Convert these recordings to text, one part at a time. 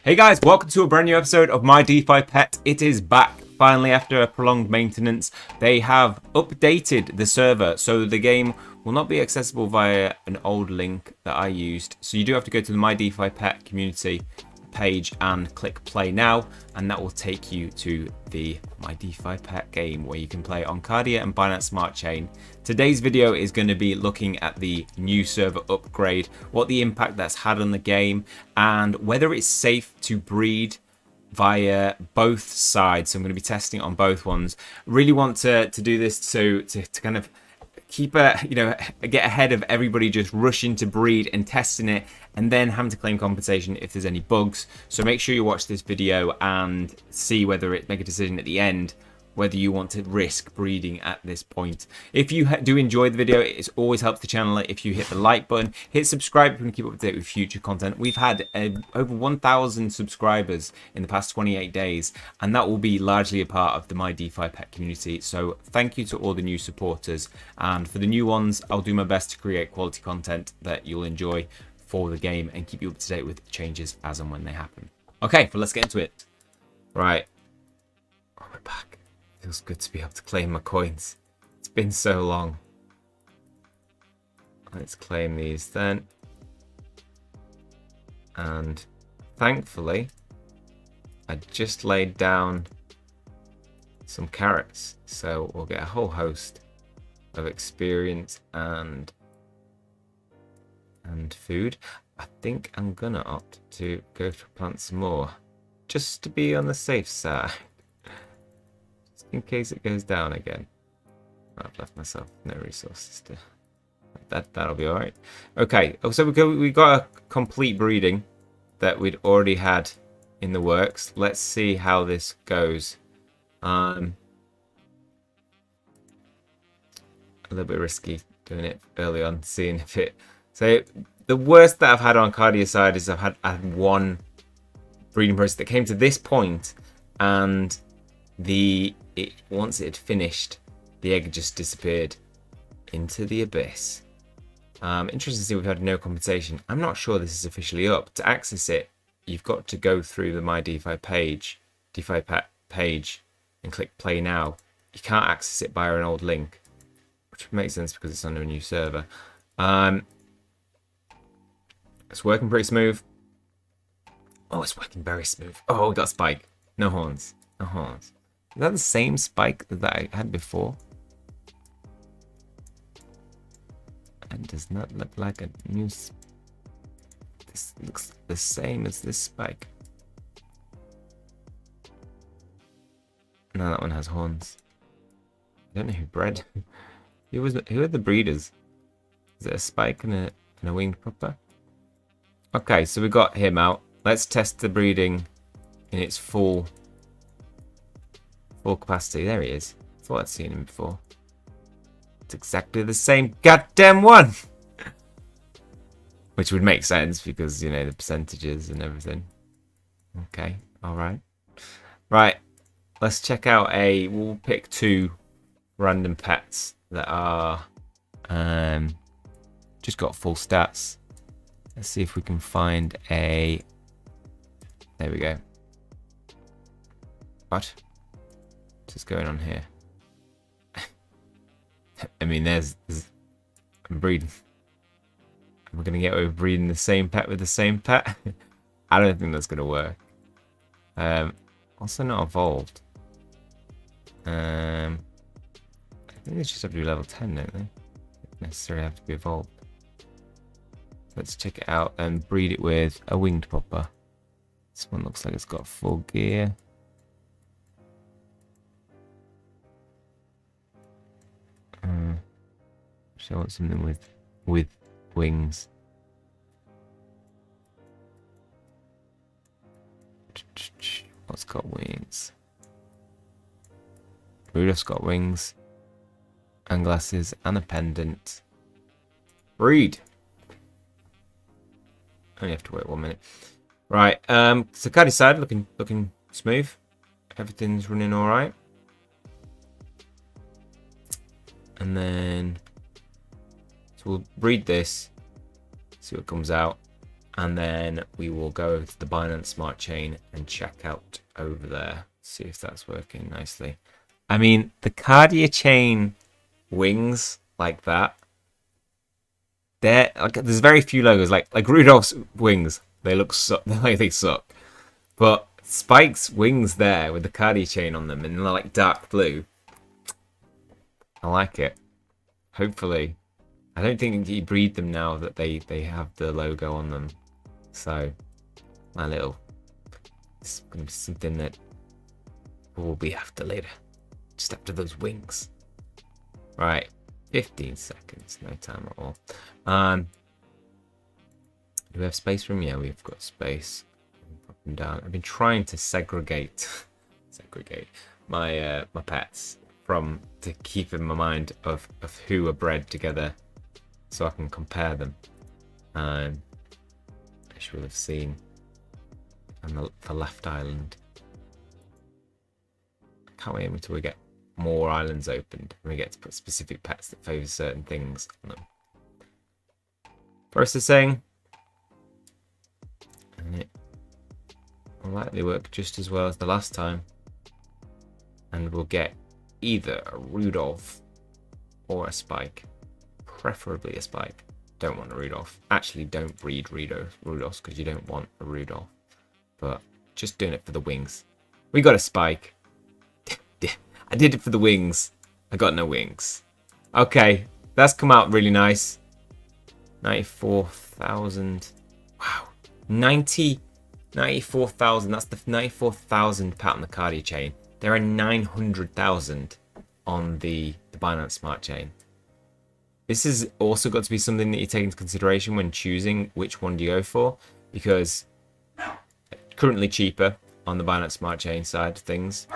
Hey guys, welcome to a brand new episode of Mydefipet. It is back finally after a prolonged maintenance. They have updated the server, so the game will not be accessible via an old link that I used. So you do have to go to the Mydefipet community page and click play now, and that will take you to the Mydefipet game where you can play on Cardia and Binance Smart Chain. Today's video is going to be looking at the new server upgrade, what the impact that's had on the game, and whether it's safe to breed via both sides. So I'm going to be testing it on both ones. Really want to do this to kind of keep get ahead of everybody just rushing to breed and testing it and then having to claim compensation if there's any bugs. So make sure you watch this video and see whether make a decision at the end whether you want to risk breeding at this point. If you do enjoy the video, it always helps the channel if you hit the like button, hit subscribe if you can keep up to date with future content. We've had over 1,000 subscribers in the past 28 days, and that will be largely a part of the Mydefipet community. So thank you to all the new supporters, and for the new ones, I'll do my best to create quality content that you'll enjoy for the game and keep you up to date with changes as and when they happen. Okay, well, let's get into it. Right, we're back. Feels good to be able to claim my coins. It's been so long. Let's claim these then. And thankfully, I just laid down some carrots. So we'll get a whole host of experience and food. I think I'm gonna opt to go to plant some more, just to be on the safe side. In case it goes down again. I've left myself no resources to that'll be all right. Okay, so we got a complete breeding that we'd already had in the works. Let's see how this goes. A little bit risky doing it early on, seeing if it. So the worst that I've had on Cardia side is I had one breeding process that came to this point, and once it had finished, the egg just disappeared into the abyss. Interesting to see we've had no compensation. I'm not sure this is officially up. To access it, you've got to go through the Mydefipet page and click play now. You can't access it via an old link, which makes sense because it's under a new server. It's working pretty smooth. Oh, it's working very smooth. Oh, we got a spike. No horns. No horns. Is that the same spike that I had before? It does not look like a new. This looks the same as this spike. No, that one has horns. I don't know who bred. Who are the breeders? Is it a spike and a winged pupper? Okay, so we got him out. Let's test the breeding in its full capacity. There he is. I thought I'd seen him before. It's exactly the same goddamn one. Which would make sense because, you know, the percentages and everything. Okay, alright. Right, let's check out we'll pick two random pets that are just got full stats. Let's see if we can find there we go. What? What's going on here? I mean, I'm breeding. Am I going to get over breeding the same pet with the same pet? I don't think that's going to work. Also not evolved. I think they just have to be level 10, don't they? Don't necessarily have to be evolved. Let's check it out and breed it with a winged popper. This one looks like it's got full gear. I want something with wings. What's got wings? Rudolph's got wings and glasses and a pendant. Breed. Only have to wait 1 minute. Right. So Cardi side looking smooth. Everything's running all right. And then so we'll breed this, see what comes out, And then we will go over to the Binance Smart Chain and check out over there. See if that's working nicely. I mean, the KARDIACHAIN wings like that. There's very few logos like Rudolph's wings. They look they suck. But Spike's wings there with the KARDIACHAIN on them and they're like dark blue. I like it. Hopefully. I don't think you breed them now that they have the logo on them. So it's gonna be something that we'll be after later. Just after those wings. Right. 15 seconds, no time at all. Do we have space room? Yeah, we've got space. Up and down. I've been trying to segregate my my pets to keep in my mind of who are bred together, so I can compare them. As you will have seen on the left island. I can't wait until we get more islands opened and we get to put specific pets that favour certain things on them. Processing. And it will likely work just as well as the last time. And we'll get either a Rudolph or a Spike. Preferably a Spike. Don't want a Rudolph. Actually, don't breed Rudolphs because you don't want a Rudolph. But just doing it for the wings. We got a Spike. I did it for the wings. I got no wings. Okay, that's come out really nice. 94,000. Wow. 94,000. That's the 94,000 pat on the KARDIACHAIN. There are 900,000 on the Binance Smart Chain. This has also got to be something that you take into consideration when choosing which one do you go for, because currently cheaper on the Binance Smart Chain side of things.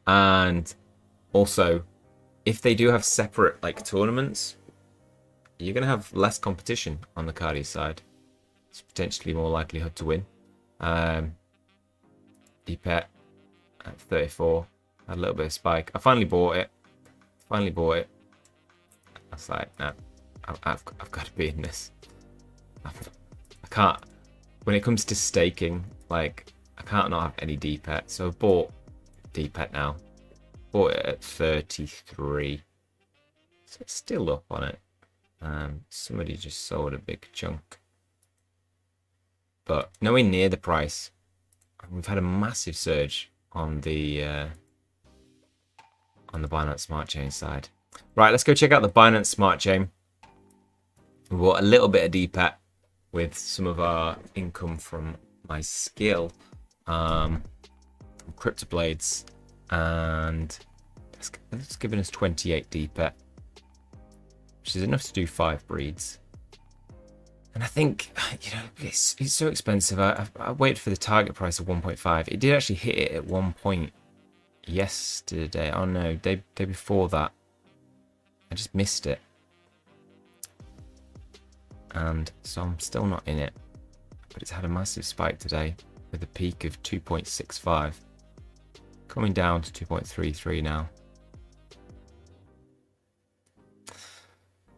And also, if they do have separate like tournaments, you're going to have less competition on the Cardi side. It's potentially more likelihood to win. Mydefipet at 34. Had a little bit of Spike. I finally bought it. I was like, nah, I've got to be in this. I can't. When it comes to staking, like, I can't not have any Mydefipet. So I bought Mydefipet now. Bought it at 33. So it's still up on it. Somebody just sold a big chunk. But nowhere near the price. We've had a massive surge on the Binance Smart Chain side. Right, let's go check out the Binance Smart Chain. We bought a little bit of Mydefipet with some of our income from my skill, Crypto Blades, and it's given us 28 Mydefipet, which is enough to do 5 breeds. And I think, you know, it's so expensive. I waited for the target price of 1.5. It did actually hit it at 1 point yesterday. Oh no, day before that. I just missed it. And so I'm still not in it. But it's had a massive spike today with a peak of 2.65. Coming down to 2.33 now.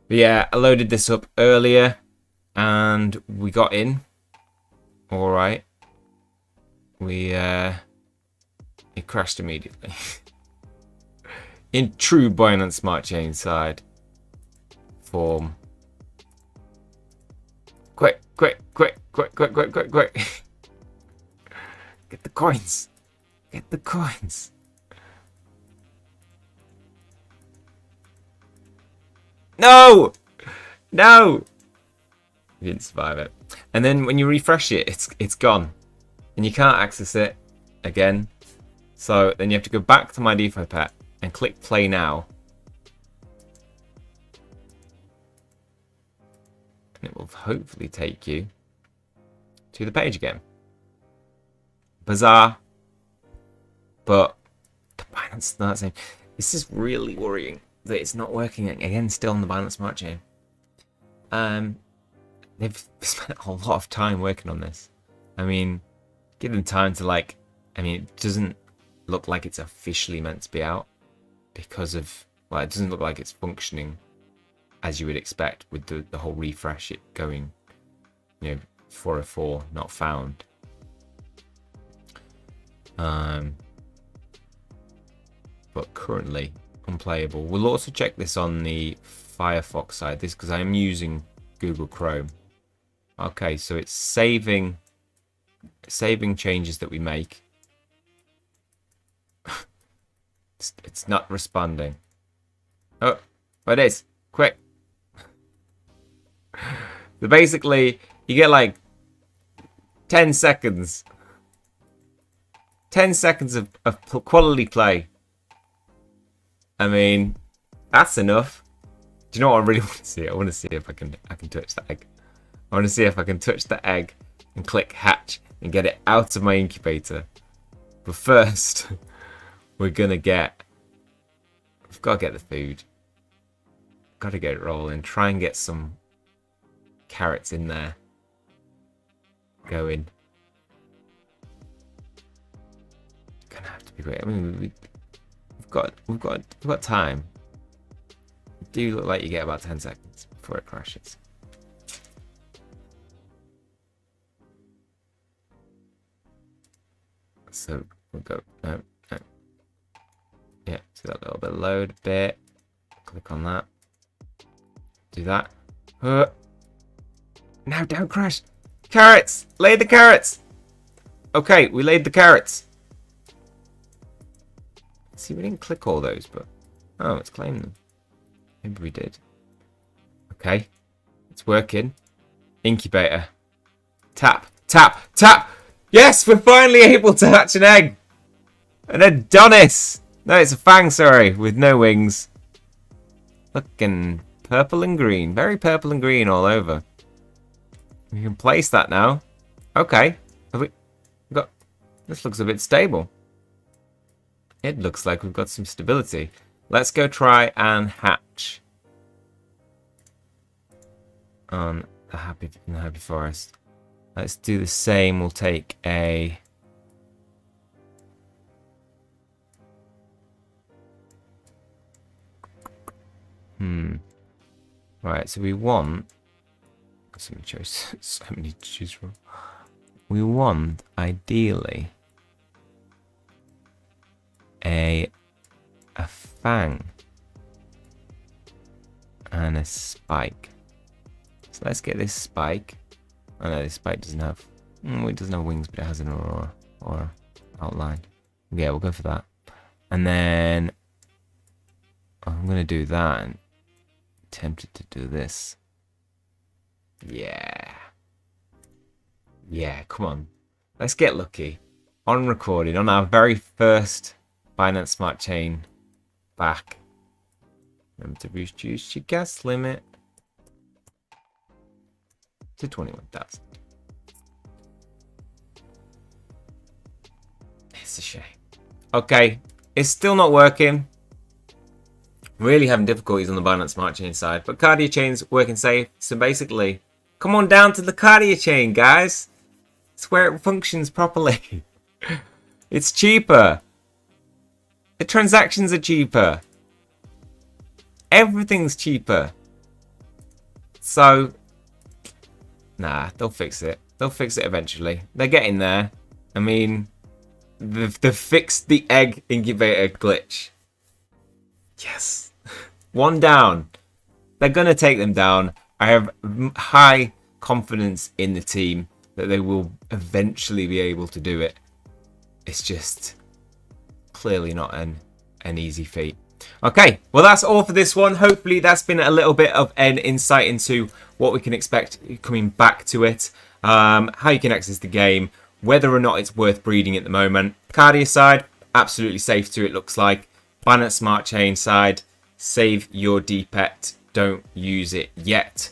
But yeah, I loaded this up earlier and we got in. Alright. It crashed immediately. In true Binance Smart Chain side form. Quick. Get the coins. Get the coins. No! No! You didn't survive it. And then when you refresh it, it's gone. And you can't access it again. So then you have to go back to Mydefipet and click play now. And it will hopefully take you to the page again. Bizarre. But the Binance Smart Chain. This is really worrying that it's not working again still on the Binance Smart Chain. They've spent a lot of time working on this. I mean, give them time to it doesn't look like it's officially meant to be out because of, well, it doesn't look like it's functioning as you would expect with the whole refresh, it going, 404 not found. But currently unplayable. We'll also check this on the Firefox side, this because I am using Google Chrome. Okay, so it's saving changes that we make. It's not responding. Oh, it is. Quick. So basically, you get like 10 seconds. 10 seconds of quality play. I mean, that's enough. Do you know what I really want to see? I want to see if I can touch the egg. I want to see if I can touch the egg and click hatch and get it out of my incubator. But first, we've got to get the food. Got to get it rolling. Try and get some carrots in there. Going. Gonna have to be quick. I mean, we've got time. You do look like you get about 10 seconds before it crashes. So we'll go. No. Yeah, see that little bit load bit. Click on that. Do that. Now don't crash. Carrots! Lay the carrots! Okay, we laid the carrots. See, we didn't click all those, but... Oh, it's claimed them. Maybe we did. Okay. It's working. Incubator. Tap. Tap. Tap! Yes, we're finally able to hatch an egg! An Adonis! No, it's a fang, sorry, with no wings. Looking purple and green. Very purple and green all over. We can place that now. Okay. Have we got... This looks a bit stable. It looks like we've got some stability. Let's go try and hatch on the happy forest. Let's do the same. We'll take a... Right, so we want... So many to choose from. We want, ideally, a fang and a spike. So let's get this spike. Oh no, this spike doesn't have... it doesn't have wings, but it has an aurora or outline. Yeah, we'll go for that. And then I'm going to do that and tempted to do this. Yeah. Yeah, come on. Let's get lucky. On recording, on our very first Binance Smart Chain back. Remember to reduce your gas limit to 21,000. It's a shame. Okay, it's still not working. Really having difficulties on the Binance Smart Chain side, but KARDIACHAIN's working safe. So basically, come on down to the KARDIACHAIN, guys. It's where it functions properly. It's cheaper. The transactions are cheaper. Everything's cheaper. So, nah, they'll fix it. They'll fix it eventually. They're getting there. I mean, they've fixed the egg incubator glitch. Yes. One down. They're going to take them down. I have high confidence in the team that they will eventually be able to do it. It's just clearly not an easy feat. Okay, well that's all for this one. Hopefully that's been a little bit of an insight into what we can expect coming back to it, how you can access the game, whether or not it's worth breeding at the moment. Cardia side, absolutely safe to it looks like. Binance Smart Chain side, save your Mydefipet, don't use it yet.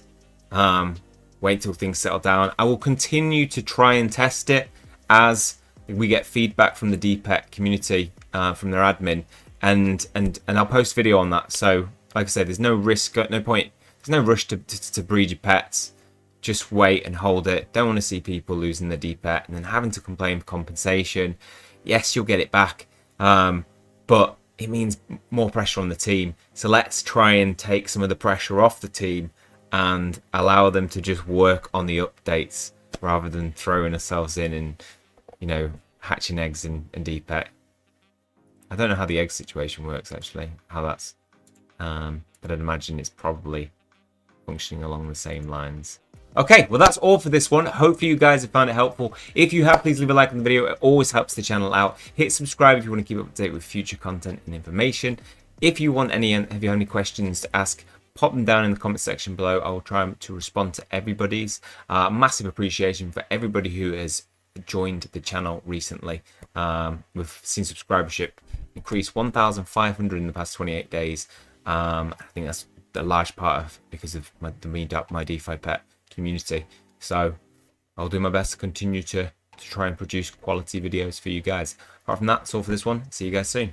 Wait till things settle down. I will continue to try and test it as we get feedback from the Mydefipet community, from their admin, and I'll post video on that. So, like I said, there's no risk, no point, there's no rush to breed your pets. Just wait and hold it. Don't want to see people losing their Mydefipet and then having to complain for compensation. Yes, you'll get it back, but it means more pressure on the team. So let's try and take some of the pressure off the team and allow them to just work on the updates rather than throwing ourselves in and, you know, hatching eggs in Mydefipet. I don't know how the egg situation works actually, how that's, but I'd imagine it's probably functioning along the same lines. Okay, well that's all for this one. Hopefully you guys have found it helpful. If you have, please leave a like on the video. It always helps the channel out. Hit subscribe if you want to keep up to date with future content and information. If you want any, if you have any questions to ask, pop them down in the comment section below. I will try to respond to everybody's. Massive appreciation for everybody who has joined the channel recently. We've seen subscribership increase 1,500 in the past 28 days. I think that's a large part of because of the Mydefipet community. So I'll do my best to continue to try and produce quality videos for you guys. Apart from that, that's all for this one. See you guys soon.